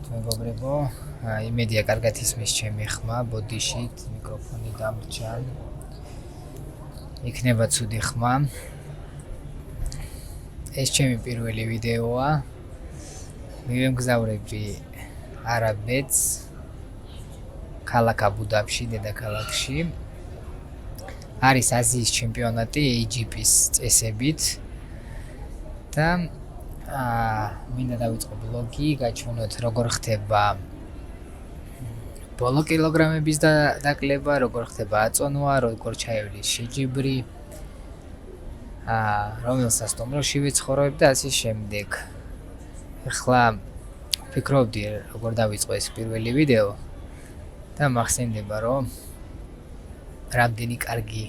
მეგობრებო, იმედია კარგად ისმის ჩემი ხმა, ბოდიშით, მიკროფონი დამრჩა. იქნება ცუდი ხმა. ეს ჩემი პირველი ვიდეოა. მივემგზავრები არაბეთს, ქალაქ აბუ-დაბში, დედაქალაქში. არის აზიის ჩემპიონატი AGP-ის წესებით და მინდა დავიწყო ბლოგი, გაჩვენოთ როგორ ხდება ბოლო კილოგრამების დაკლება, როგორ ხდება აწონვა, როგორ ჩაივლის შეჯიბრი, რომელ სასტუმროში ვიცხოვრობ და ასე შემდეგ. ახლა ვფიქრობდი როგორ დავიწყო ეს პირველი ვიდეო და მახსენდება რომ რამდენი კარგი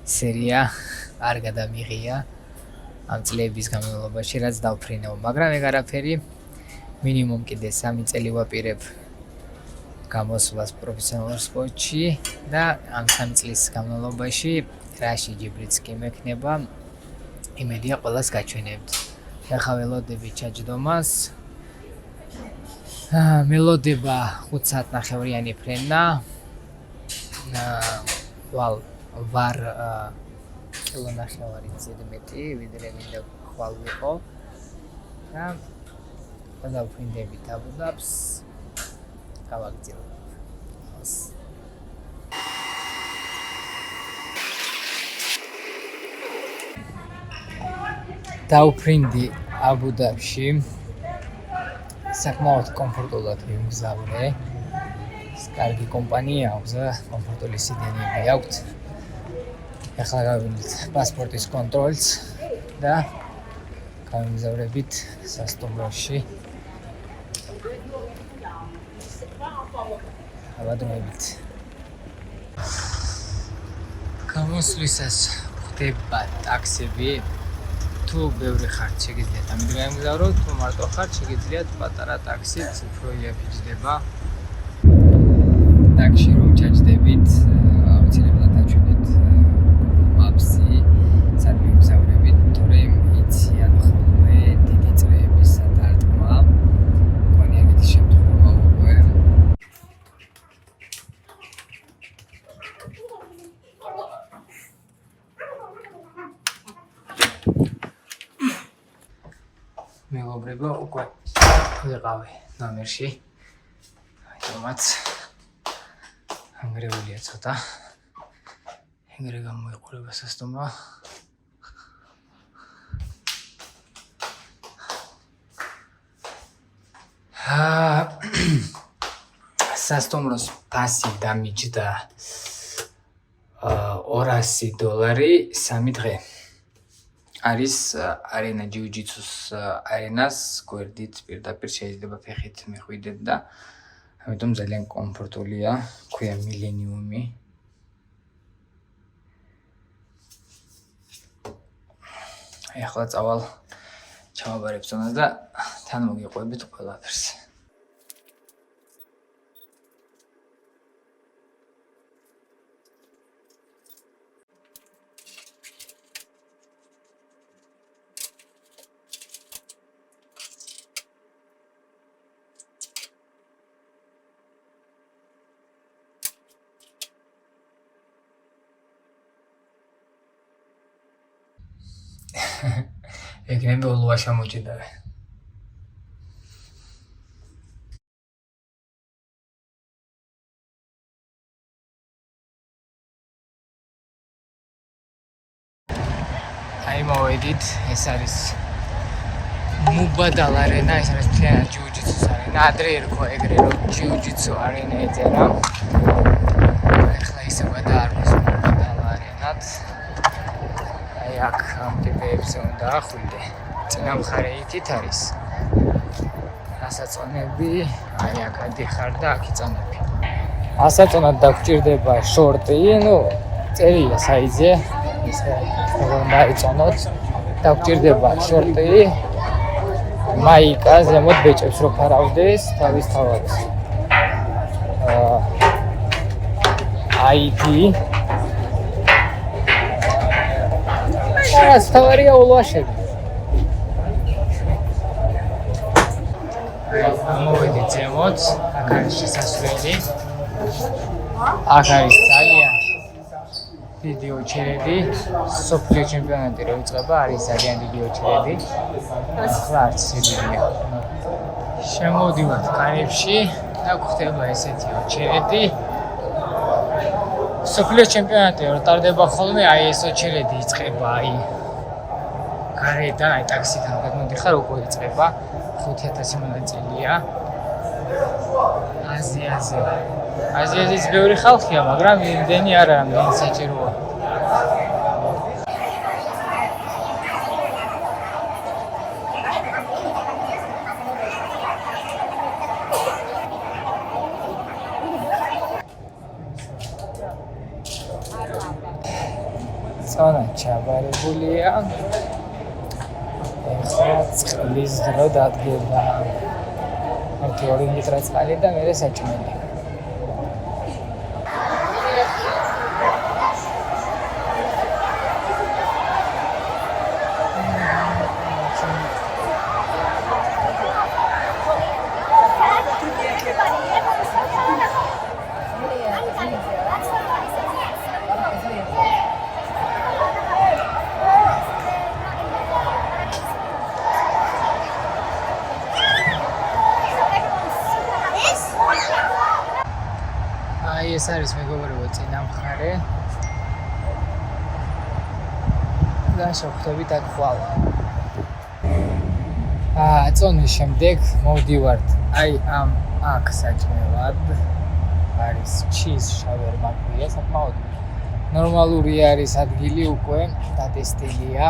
სერია არ გადამიღია ამ წლების განმავლობაში, რაც დავფრინავ, მაგრამ ეგ არაფერი, მინიმუმ კიდე 3 წელი ვაპირებ გამოსვლას პროფესიონალურ სპორტში და ამ 3 წლის განმავლობაში რა შეჯიბრიც კი მექნება, იმედია ყველას გაჩვენებთ. ახლა ველოდები ჩაჯდომას. მელოდება 5 საათნახევრიანი ფრენა. ვარ კილონახევარი ზედმეტი, ვიდრე მინდა ხვალ ვიყო და დავფრინდებით აბუ-დაბს, გავაგრძელებ. დავფრინდი აბუ-დაბში, საკმაოდ კომფორტულად ვიმგზავრე. კარგი კომპანია აქვს და კომფორტული სიდენეები აქვს. ახლა გავიმით პასპორტის კონტროლს და გავიმგზავრებით სასტუმროში. ავადმებით. გამოსვლისას ხდება ტაქსები. თუ ბევრი ხართ შეგიძლიათ ამით გაემგზავროთ, თუ მარტო ხართ შეგიძლიათ პატარა ტაქსით, უფრო იაფიჯდება. ტაქსში რომ ჩაჯდებით, აუცილებლად აჩვენეთ Maps-ი, სად მივგზავრებით, თორემ იციან ხოლმე დიდი წრეების სადარტყმა. მგონი ეგეთი შემთხვევა უკვე. მეგობრებო, უკვე ვიყავი ნომერში. თუმაც ანგრეულია ცოტა. ეგრე გამოიყურება სასტუმრო. სასტუმროს ფასი დამიჯდა $200 3 დღე. არის არენა ჯიუ-ჯიტსუს არენას გვერდით პირდაპირ შეიძლება ფეხით მიხვიდეთ და ამიტომ ძალიან კომფორტულია, ქვია მილენიუმი. ახლა წავალ ჩავაბარებ ზონას და თან მოგიყვებით ყველაფერს. ეგრევე ოლუა შემოჭიდავე. აი მოვედით, ეს არის მუბადალ არენა, ეს არის მთლიანად ჯიუ-ჯიტსუს არენა. ადრე ერქვა ეგრე რომ ჯიუ-ჯიტსუ არენა ეწერა. ახლა ისევა დაარქვეს მუბადალ არენად. აი აქ ამ ტიპებზე უნდა ახვიდე. წინა მხარე იქით არის. ასაწონები, აი აქ ადიხარ და აქ იწონები. ასაწონად დაგჭირდება შორტი, წერია საიზე, ისე რომ დაიწონოთ. დაგჭირდება შორტი, მაიკა, ზემოთ ბეჭებს რო ფარავდეს, თავისთავად. ID ეს თავარია ულვაშები. მოვედით ზემოთ, აქ არის შესასვლელი. აქ არის ძალიან დიდი ოჩერედი. სოფლიო ჩემპიონატი რო იწყება, არის ძალიან დიდი ოჩერედი. ახლა არც დიდია. შემოვდივართ კარებში და გვხდება ესეთი ოჩერედი. სოფლიო ჩემპიონატი რო ტარდება ხოლმე, აი ეს ოჩერედი იწყება, აი გარედან, აი ტაქსიდან გადმოდიხარ, უკვე იწყება 5000 მონაწილეა. აზიაზეც ბევრი ხალხია, მაგრამ იმდენი არა, რამდენი საჭიროა. წონა ჩაბარებულია. ეხლა წყლის დრო დადგება. 2 ლიტრი წყალი და მერე საჭმელი. ეს არის მეგობრებო წინა მხარე და შევხვდებით აქ ხვალ. წონის შემდეგ მოვდივართ აი ამ აქ საჭმელად. არის ჩიზ შავერმა ქვია, საკმაოდ ნორმალური არის ადგილი, უკვე დატესტილია.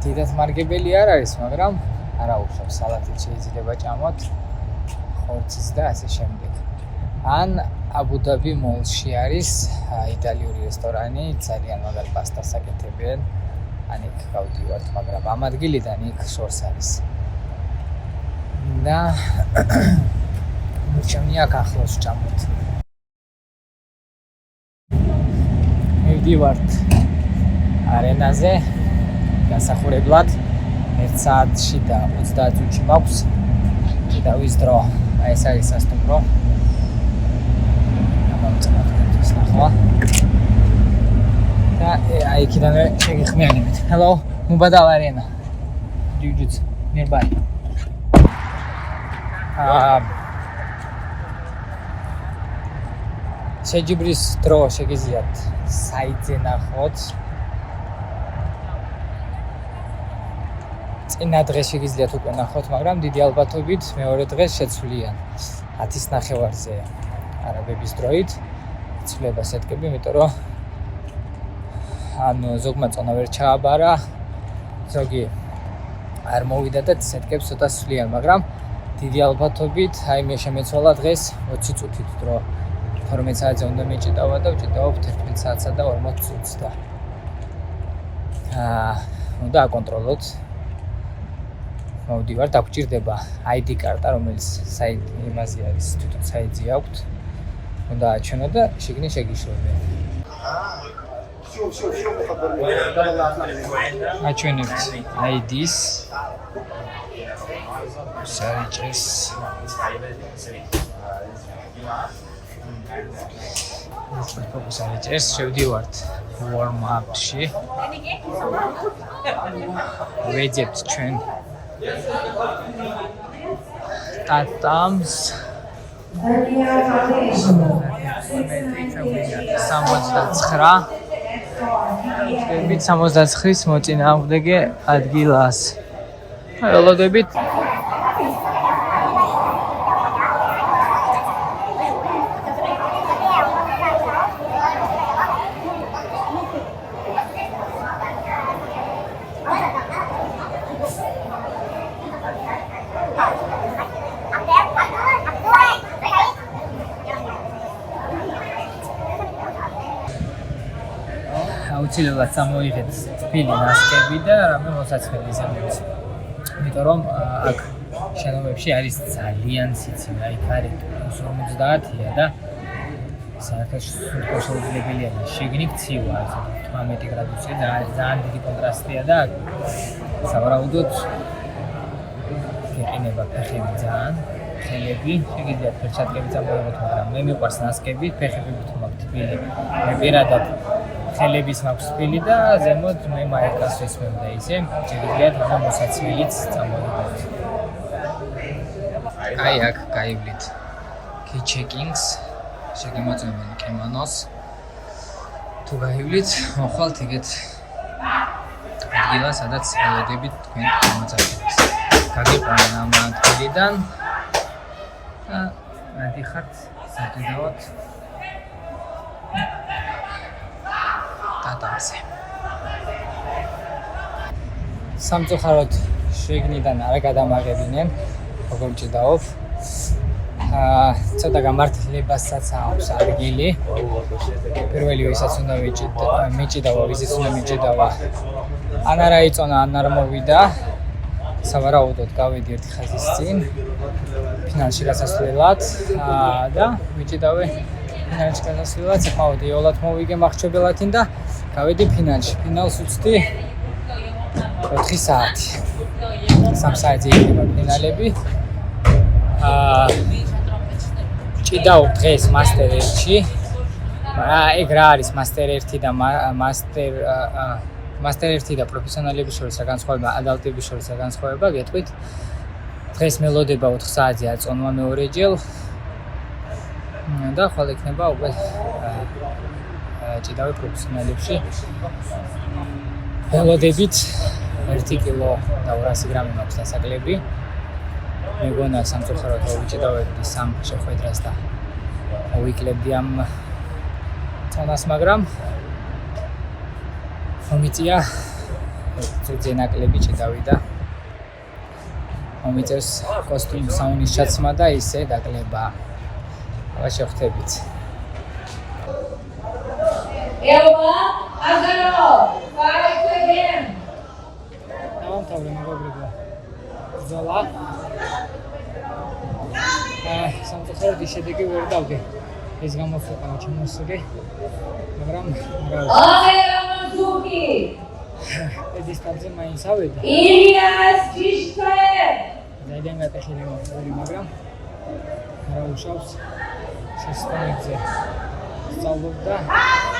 დიდად მარგებელი არ არის, მაგრამ არა უშავს, სალათით შეიძლება ჭამოთ, ხორცის და ასე შემდეგ. ან აბუ-დაბი მოლში არის იტალიური რესტორანი, ძალიან მაგარ პასტას აკეთებენ. ან იქ გავდივართ, მაგრამ ამ ადგილიდან იქ შორს არის. და მოვჩამია ახლოს ჭამოთ. მივდივართ არენაზე გასახურებლად. 1 საათში და 30 წუთში მაქვს. და ვიზდრო, აი ეს არის სასტუმრო. ამოწმოთ ნახვა. და აი იქიდანვე შეგიხმიანებით. Hello, Mubadal Arena. Jiu-Jitsu nearby. შეჯიბრის დრო შეგიძლიათ საიტზე ნახოთ. წინა დღეს შეგიძლიათ უკვე ნახოთ, მაგრამ დიდი ალბათობით მეორე დღეს შეცვლიან 10-ის ნახევარზე არაბების დროით. ცვლება სეტკები, იმიტომ რომ ანუ ზოგმა წონა ვერ ჩააბარა, ზოგი არ მოვიდა და სეტკებს ცოტა ცვლიან, მაგრამ დიდი ალბათობით აი მე შემეცვალა დღეს 20 წუთით დრო. 12 საათზე უნდა მეჭიდავა და ვჭიდავ 11 საათსა და 40 წუთს და უნდა აკონტროლოთ. მოვდივართ, აქ გჭირდება ID კარტა, რომელიც საიტი იმაზე არის, თვითონ საიტზე აქვთ. უნდა აჩვენო და შიგნით შეგიშვებენ. აჩვენებთ ID-ს. საჭეს. საჭეს შევდივართ warm up-ში. ვეძებთ ჩვენ ტატამს 69-ის მოწინააღმდეგე ადგილას. ველოდებით აუცილებლად წამოიღეთ თბილი ნასკები და რამე მოსაცხები ზემოთ. იმიტომ რომ აქ შენობებში არის ძალიან სიცივე, აი ქარი -50-ია და საერთოდ შეუძლებელია შიგნით ცივა, 18 გრადუსია, ძალიან დიდი კონტრასტია და სავარაუდოდ ეყინება ფეხები ძალიან, ხელები, შეგიძლიათ ფერჩატკები წამოიღოთ, მაგრამ მე მიყვარს ნასკები, ფეხები ვთქვათ თბილი. მე პირადად ხელების მაქვს თბილი და ზემოთ მე მაერკას ვისმევ და ისე შეგიძლიათ ამ მოსაცმელიც წამოიღოთ. აი აქ გაივლით key checkings, შეგემოწმებენ კემანოს. თუ გაივლით, მოხვალთ ეგეთ ადგილას, სადაც ველოდებით თქვენ გამოწაფებით. გაგიყვანან ამ ადგილიდან და მადიხართ საკიდავთ დადამზე. სამწუხაროდ შეგნიდან არ გადამაღებინენ, როგორ ჭიდაობ. ცოტა გამართლებასაც აქვს ადგილი. პირველი ვისაც უნდა მიჭიდავა, ვიზიც უნდა მიჭიდავა. ან არა იწონა, ან არ მოვიდა. სავარაუდოდ გავედი ერთი ხაზის წინ ფინალში გასასვლელად და მიჭიდავე ფინალში გასასვლელად, საკმაოდ იოლად მოვიგე მახრჩობელათინ და გავედი ფინალში. ფინალს ვუწდი 4 საათი. 3 საათზე იქნება ფინალები. ჭიდაობ დღეს მასტერ 1-ში. ეგ რა არის მასტერ 1 და მასტერ 1 და პროფესიონალების შორის რა განსხვავება, ადალტების შორის რა განსხვავება, გეტყვით. დღეს მელოდება 4 საათზე აწონვა მეორეჯერ. და ხვალ იქნება უკვე ჭიდავე პროფესიონალებში. ველოდებით 1 კილო და 200 გრამი მაქვს დასაკლები. მეგონა სამწუხაროდ ვიჭიდავებდი 3 შეხვედრას და ვიკლებდი ამ წონას, მაგრამ მომიწია ზოგჯერ ნაკლები ჭიდავი და მომიწევს კოსტუმ საუნის ჩაცმა და ისე დაკლება. აბა შევხვდებით. Elba, Agaro, fight again. დავამთავრე მეგობრებო. ბრძოლა. სამწუხაროდ შედეგი ვერ დავდი. ეს გამოხდა ჩემოსული. მაგრამ Aheranzuki. ეს თავზე მაინც ავედი. Ilias Gishkaev. ძალიან გატეხილი მოხდა, მაგრამ რა უშავს შესწავლებზე. სწავლობდა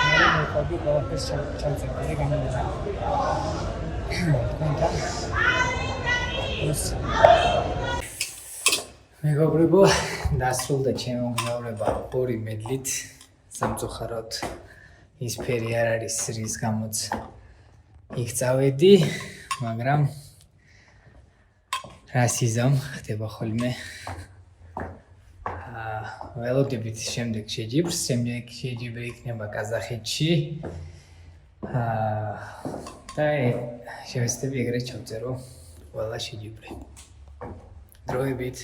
მე მოყვები ყველაფერს ჩავწერდი გამოდიოდა. მეგობრებო, დასრულდა ჩემი მოგზაურობა 2 მედლით. სამწუხაროდ ის ფერი არ არის, რის გამოც იქ წავედი, მაგრამ რასიზამ ხდება ხოლმე. ველოდებით შემდეგ შეჯიბრს, შეჯიბრი იქნება კაზახეთში. და შევეცდები ეგრეთ ჩავწერო ყველა შეჯიბრი. დროებით.